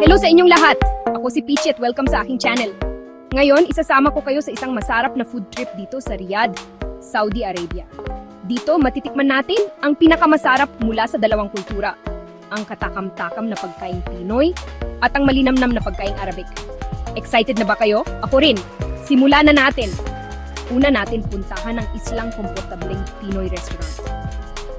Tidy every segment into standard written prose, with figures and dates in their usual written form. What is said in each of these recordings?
Hello sa inyong lahat! Ako si Peachy at welcome sa aking channel. Ngayon, isasama ko kayo sa isang masarap na food trip dito sa Riyadh, Saudi Arabia. Dito, matitikman natin ang pinakamasarap mula sa dalawang kultura. Ang katakam-takam na pagkaing Pinoy at ang malinamnam na pagkaing Arabic. Excited na ba kayo? Ako rin! Simulan na natin! Una natin puntahan ang islang komportableng Pinoy restaurant.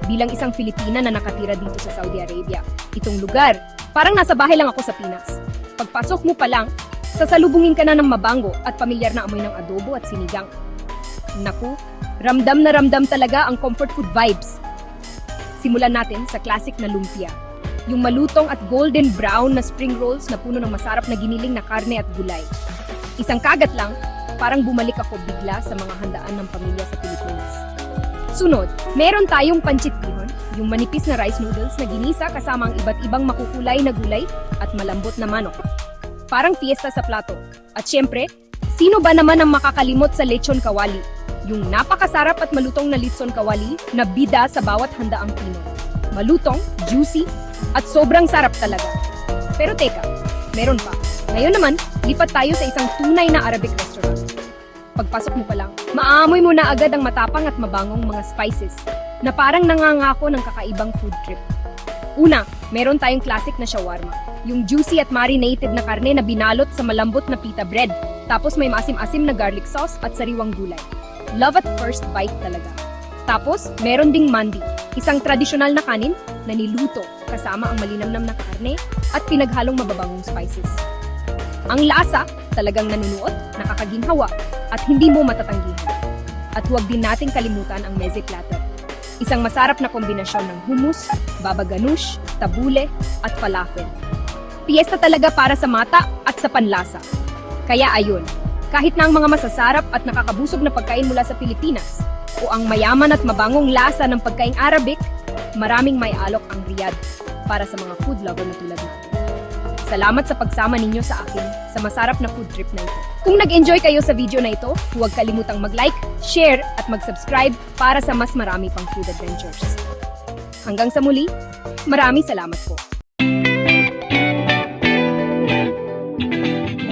Bilang isang Filipina na nakatira dito sa Saudi Arabia, itong lugar, parang nasa bahay lang ako sa Pinas. Pagpasok mo pa lang, sasalubungin ka na ng mabango at pamilyar na amoy ng adobo at sinigang. Naku, ramdam na ramdam talaga ang comfort food vibes. Simulan natin sa classic na lumpia. Yung malutong at golden brown na spring rolls na puno ng masarap na giniling na karne at gulay. Isang kagat lang, parang bumalik ako bigla sa mga handaan ng pamilya sa Pilipinas. Sunod, meron tayong pancit bihon, yung manipis na rice noodles na ginisa kasama ang iba't ibang makukulay na gulay at malambot na manok. Parang fiesta sa plato. At syempre, sino ba naman ang makakalimot sa lechon kawali? Yung napakasarap at malutong na lechon kawali na bida sa bawat handaang Pinoy. Malutong, juicy, at sobrang sarap talaga. Pero teka, meron pa. Ngayon naman, lipat tayo sa isang tunay na Arabic restaurant. Pagpasok mo pa lang, maaamoy mo na agad ang matapang at mabangong mga spices na parang nangangako ng kakaibang food trip. Una, meron tayong classic na shawarma. Yung juicy at marinated na karne na binalot sa malambot na pita bread. Tapos may maasim-asim na garlic sauce at sariwang gulay. Love at first bite talaga. Tapos, meron ding mandi. Isang tradisyonal na kanin na niluto kasama ang malinamnam na karne at pinaghalong mababangong spices. Ang lasa, talagang nanunuot, nakakaginhawa, at hindi mo matatanggihan. At huwag din nating kalimutan ang meze platter. Isang masarap na kombinasyon ng hummus, baba ganoush, tabule, at falafel. Piyesta talaga para sa mata at sa panlasa. Kaya ayun, kahit na ang mga masasarap at nakakabusog na pagkain mula sa Pilipinas, o ang mayaman at mabangong lasa ng pagkaing Arabic, maraming may alok ang Riyadh para sa mga food lover na tulad natin. Salamat sa pagsama ninyo sa akin sa masarap na food trip na ito. Kung nag-enjoy kayo sa video na ito, huwag kalimutang mag-like, share at mag-subscribe para sa mas marami pang food adventures. Hanggang sa muli, maraming salamat po.